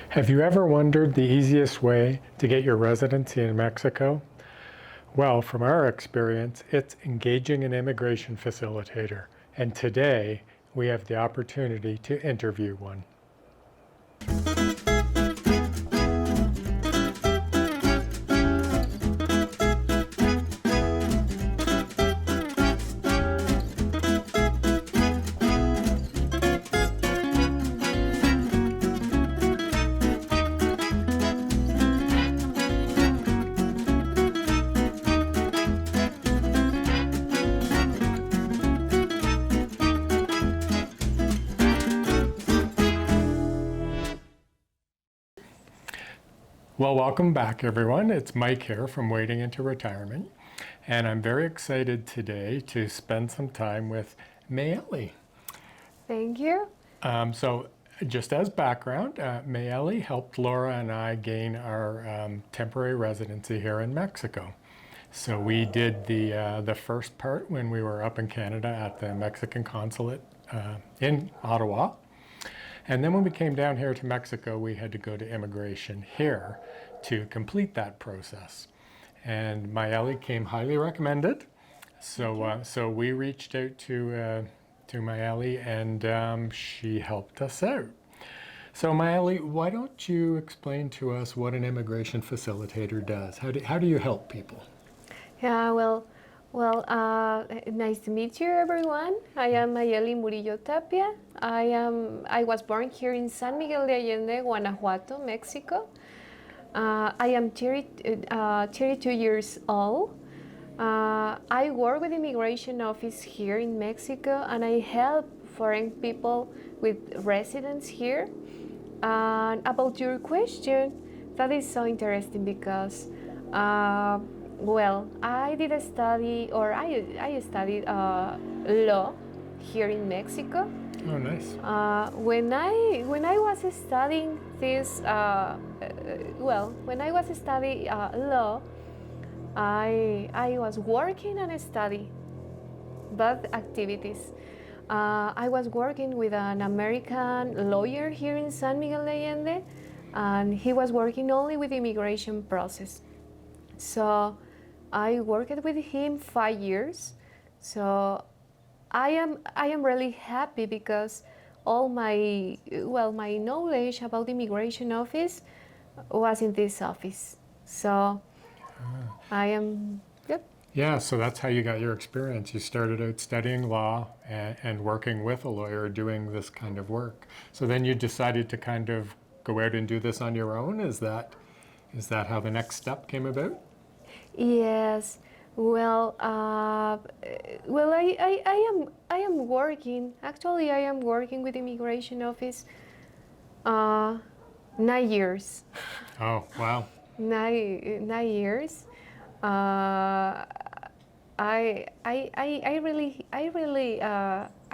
Have you ever wondered the easiest way to get your residency in Mexico? Well, from our experience, it's engaging an immigration facilitator. And today, we have the opportunity to interview one. Well, welcome back, everyone. It's Mike here from Waiting into Retirement, and I'm very excited today to spend some time with Mayeli. Thank you. So just as background, Mayeli helped Laura and I gain our temporary residency here in Mexico. So we did the first part when we were up in Canada at the Mexican consulate in Ottawa. And then when we came down here to Mexico, we had to go to immigration here to complete that process. And Mayeli came highly recommended. So we reached out to Mayeli, and she helped us out. So Mayeli, why don't you explain to us what an immigration facilitator does? How do you help people? Yeah, nice to meet you, everyone. I am Mayeli Murillo Tapia. I was born here in San Miguel de Allende, Guanajuato, Mexico. I am 32 years old. I work with the immigration office here in Mexico, and I help foreign people with residence here. And about your question, that is so interesting because I did a study, or I studied law here in Mexico. Oh, nice. When I was studying this, when I was studying law, I was working and studying both activities. I was working with an American lawyer here in San Miguel de Allende, and he was working only with the immigration process. So I worked with him 5 years. So I am really happy because all my knowledge about the immigration office was in this office. So I am good. Yeah, so that's how you got your experience. You started out studying law and working with a lawyer doing this kind of work. So then you decided to kind of go out and do this on your own? Is that how the next step came about? Yes. I am working. Actually, I am working with the immigration office 9 years. Oh, wow. 9 years. I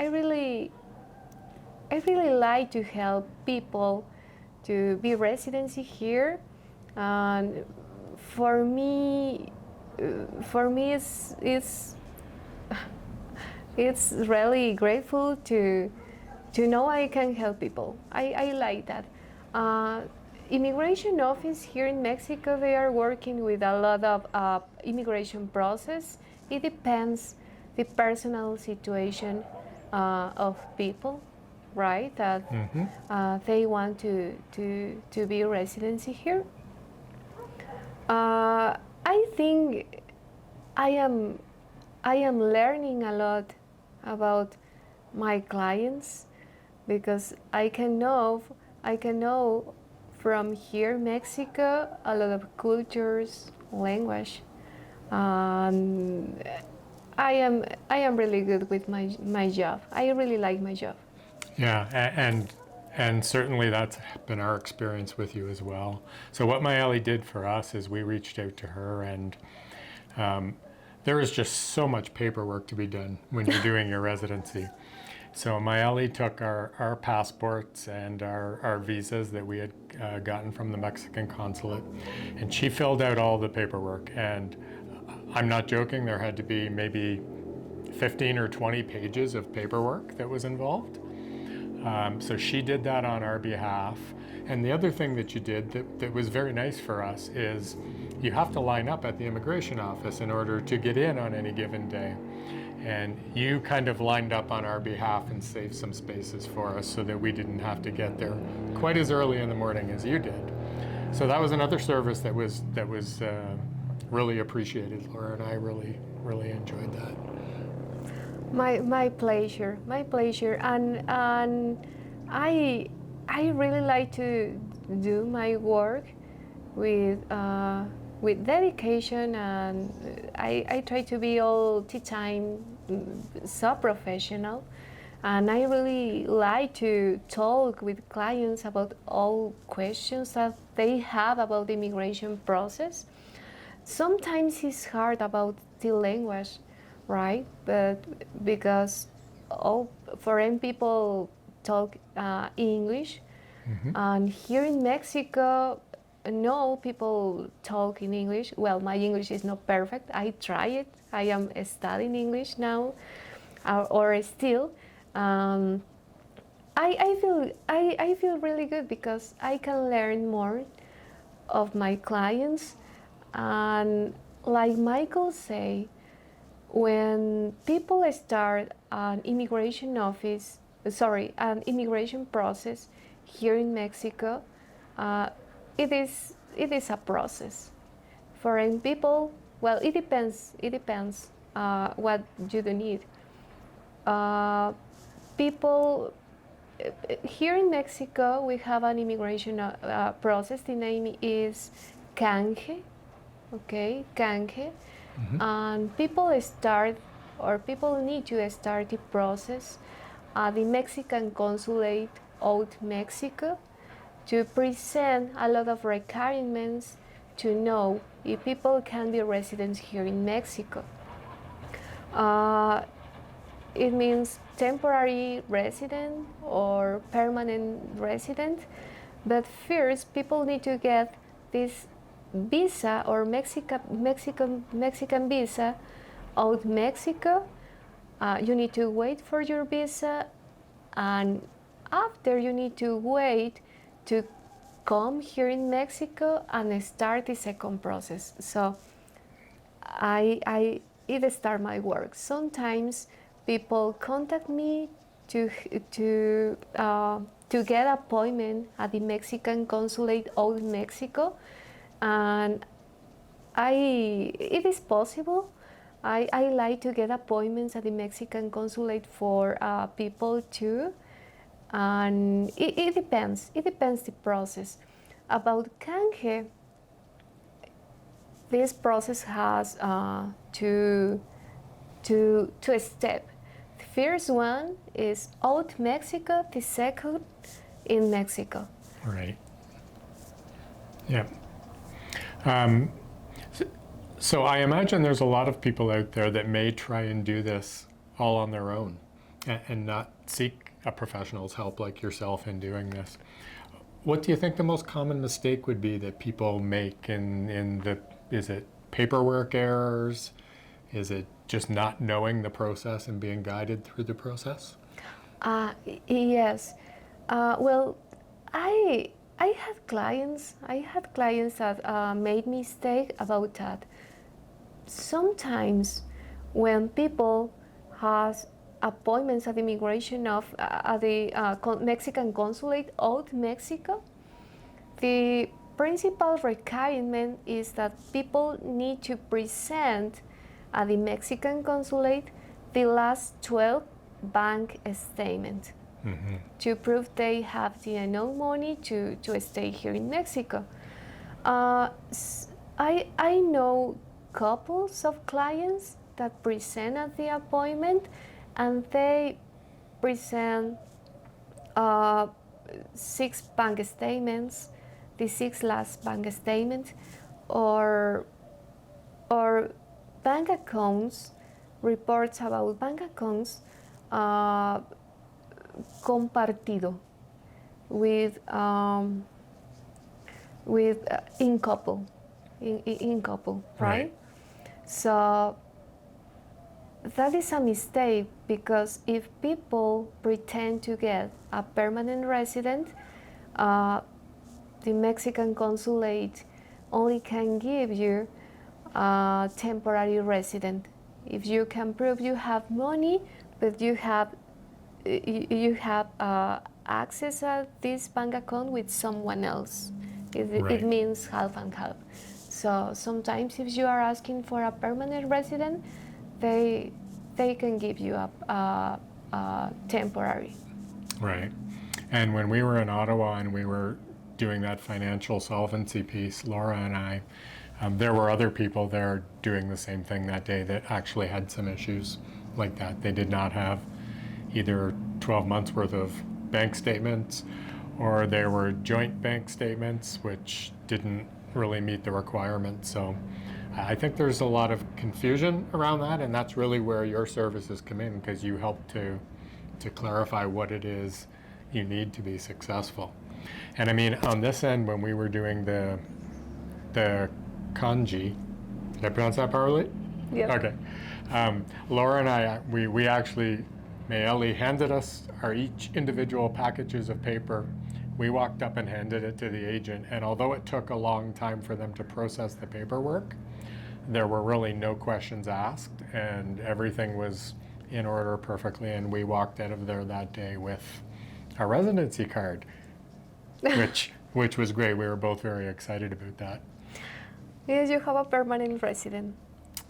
really like to help people to be residency here, and for me it's really grateful to know I can help people. I like that. Immigration office here in Mexico, they are working with a lot of immigration process. It depends the personal situation of people, right? That they want to be residency here. I think I am learning a lot about my clients because I can know from here, Mexico, a lot of cultures, language. I am really good with my job. I really like my job. Yeah, and certainly that's been our experience with you as well. So what Mayeli did for us is we reached out to her, and there is just so much paperwork to be done when you're doing your residency. So Mayeli took our passports and our visas that we had gotten from the Mexican consulate, and she filled out all the paperwork. And I'm not joking, there had to be maybe 15 or 20 pages of paperwork that was involved. So she did that on our behalf. And the other thing that you did that was very nice for us is you have to line up at the immigration office in order to get in on any given day. And you kind of lined up on our behalf and saved some spaces for us so that we didn't have to get there quite as early in the morning as you did. So that was another service that was really appreciated. Laura and I really enjoyed that. My pleasure, my pleasure, and I really like to do my work with dedication, and I try to be all the time so professional, and I really like to talk with clients about all questions that they have about the immigration process. Sometimes it's hard about the language, right? But because all foreign people talk English, and here in Mexico, no people talk in English. Well, my English is not perfect. I try it. I am studying English now, or still. I feel really good because I can learn more of my clients, and like Michael say, when people start an immigration process here in Mexico, it is a process. Foreign people, well, it depends. It depends what you do need. People here in Mexico, we have an immigration process. The name is Canje. Okay, Canje. And people need to start the process at the Mexican consulate out Mexico to present a lot of requirements to know if people can be residents here in Mexico. It means temporary resident or permanent resident, but first people need to get this visa or Mexican visa out Mexico. You need to wait for your visa, and after you need to wait to come here in Mexico and start the second process. So I start my work. Sometimes people contact me to get appointment at the Mexican consulate out Mexico, and it is possible. I like to get appointments at the Mexican consulate for people too, and it depends. It depends the process. About Canje, this process has two steps. The first one is out Mexico. The second in Mexico. Right. Yeah. So I imagine there's a lot of people out there that may try and do this all on their own and not seek a professional's help like yourself in doing this. What do you think the most common mistake would be that people make is it paperwork errors? Is it just not knowing the process and being guided through the process? Yes. Well, I had clients that made mistake about that. Sometimes when people has appointments at the immigration at the Mexican consulate out Mexico, the principal requirement is that people need to present at the Mexican consulate the last 12 bank statements to prove they have the enough money to stay here in Mexico. I know couples of clients that present at the appointment, and they present 6 bank statements, the 6 last bank statements, or bank accounts, reports about bank accounts compartido with in couple, right? So that is a mistake, because if people pretend to get a permanent resident, the Mexican consulate only can give you a temporary resident. If you can prove you have money, but you have access at this bank account with someone else, it Right. means half and half. So sometimes if you are asking for a permanent resident, they can give you a temporary. Right. And when we were in Ottawa and we were doing that financial solvency piece, Laura and I, there were other people there doing the same thing that day that actually had some issues like that. They did not have either 12 months worth of bank statements, or there were joint bank statements which didn't really meet the requirements. So I think there's a lot of confusion around that, and that's really where your services come in, because you help to clarify what it is you need to be successful. And I mean, on this end, when we were doing the Canje, did I pronounce that properly? Yep. Okay. Laura and I, we actually, Mayeli handed us our each individual packages of paper. We walked up and handed it to the agent, and although it took a long time for them to process the paperwork, there were really no questions asked, and everything was in order perfectly, and we walked out of there that day with our residency card, which was great. We were both very excited about that. Yes, you have a permanent resident.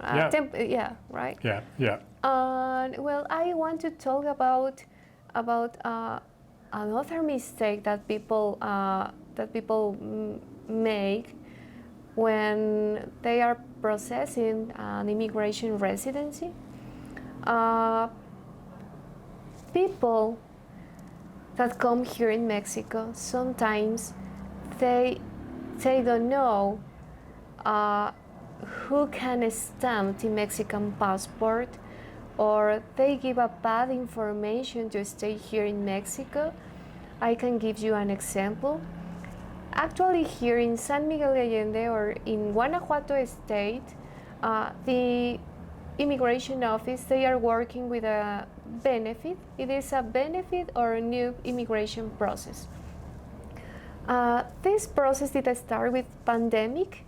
Yeah. Yeah, right? Yeah, yeah. Well, I want to talk about another mistake that people make when they are processing an immigration residency. People that come here in Mexico, sometimes they don't know who can stamp the Mexican passport, or they give a bad information to stay here in Mexico. I can give you an example. Actually, here in San Miguel de Allende, or in Guanajuato state, the immigration office, they are working with a benefit. It is a benefit or a new immigration process. This process did start with pandemic,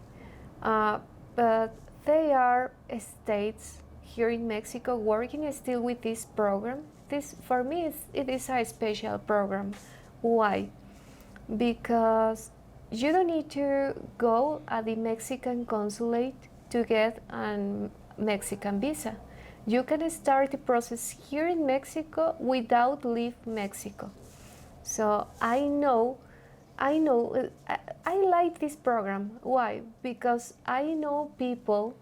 but they are states here in Mexico working still with this program. This, for me, it is a special program. Why? Because you don't need to go at the Mexican consulate to get a Mexican visa. You can start the process here in Mexico without leave Mexico. So I like this program. Why? Because I know people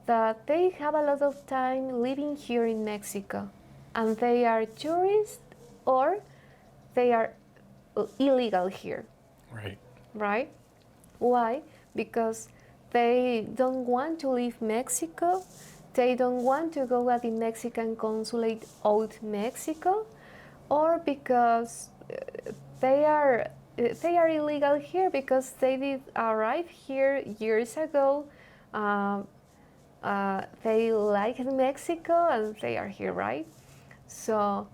that they have a lot of time living here in Mexico, and they are tourists or they are illegal here. Right. Right? Why? Because they don't want to leave Mexico. They don't want to go at the Mexican consulate out Mexico, or because they are illegal here because they did arrive here years ago. They like Mexico and they are here, right? So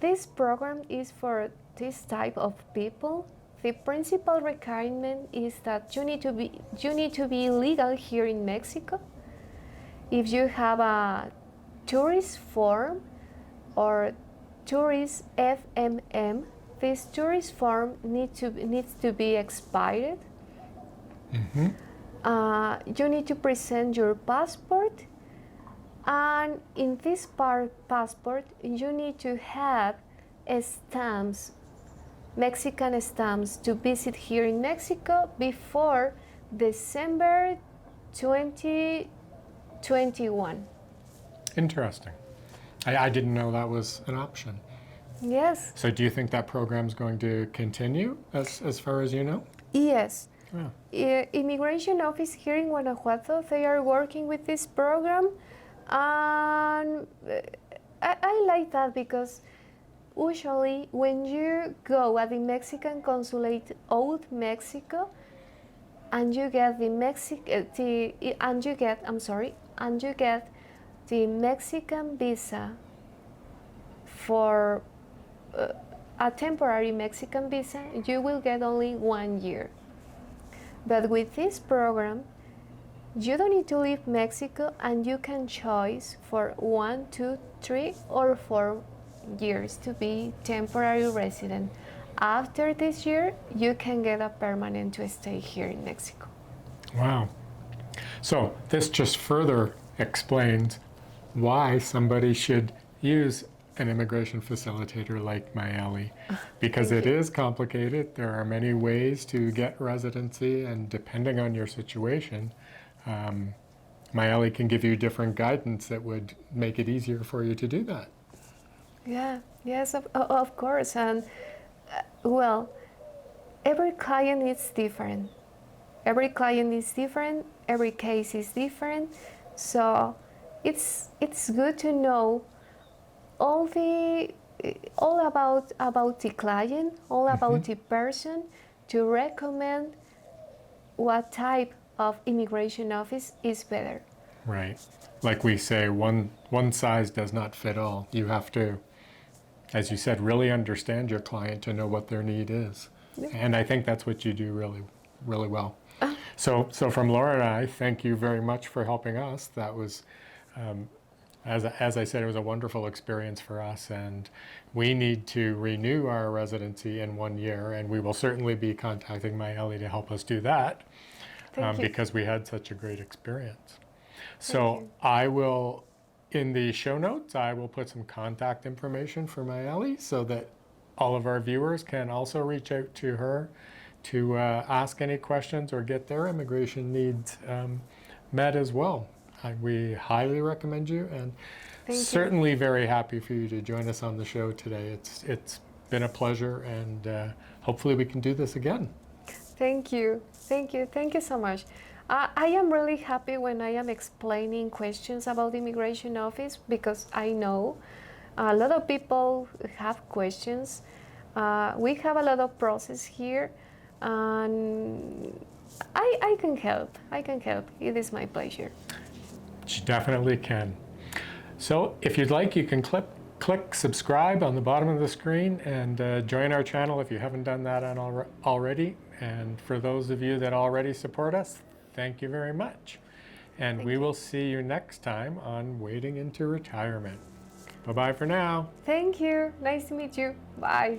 this program is for this type of people. The principal requirement is that you need to be legal here in Mexico. If you have a tourist form or tourist FMM, this tourist form needs to be expired. Mm-hmm. You need to present your passport, and in this passport you need to have stamps, Mexican stamps, to visit here in Mexico before December 2021. Interesting. I didn't know that was an option. Yes. So do you think that program's going to continue as far as you know? Yes. Yeah. Immigration office here in Guanajuato, they are working with this program, and I like that because usually when you go at the Mexican consulate out Mexico and you get and you get the Mexican visa for a temporary Mexican visa, you will get only 1 year. But with this program, you don't need to leave Mexico and you can choose for 1, 2, 3, or 4 years to be temporary resident. After this year, you can get a permanent to stay here in Mexico. Wow. So this just further explains why somebody should use an immigration facilitator like Mayeli, because it is complicated. There are many ways to get residency, and depending on your situation, Mayeli can give you different guidance that would make it easier for you to do that. Yeah, yes, of course. And well, every client is different. Every client is different. Every case is different. So it's good to know all about the client, all about the person, to recommend what type of immigration office is better. Right. Like we say, one size does not fit all. You have to, as you said, really understand your client to know what their need is. Yeah. And I think that's what you do really, really well. So from Laura and I, thank you very much for helping us. That was, as I said, it was a wonderful experience for us, and we need to renew our residency in 1 year, and we will certainly be contacting Mayeli to help us do that, because we had such a great experience. So I will, in the show notes, I will put some contact information for Mayeli so that all of our viewers can also reach out to her to ask any questions or get their immigration needs met as well. We highly recommend you, and certainly very happy for you to join us on the show today. It's been a pleasure, and hopefully we can do this again. Thank you so much. I am really happy when I am explaining questions about the immigration office, because I know a lot of people have questions. We have a lot of process here, and I can help. It is my pleasure. You definitely can. So if you'd like, you can click subscribe on the bottom of the screen and join our channel if you haven't done that already. And for those of you that already support us, thank you very much. And we will see you next time on Wading into Retirement. Bye-bye for now. Thank you. Nice to meet you. Bye.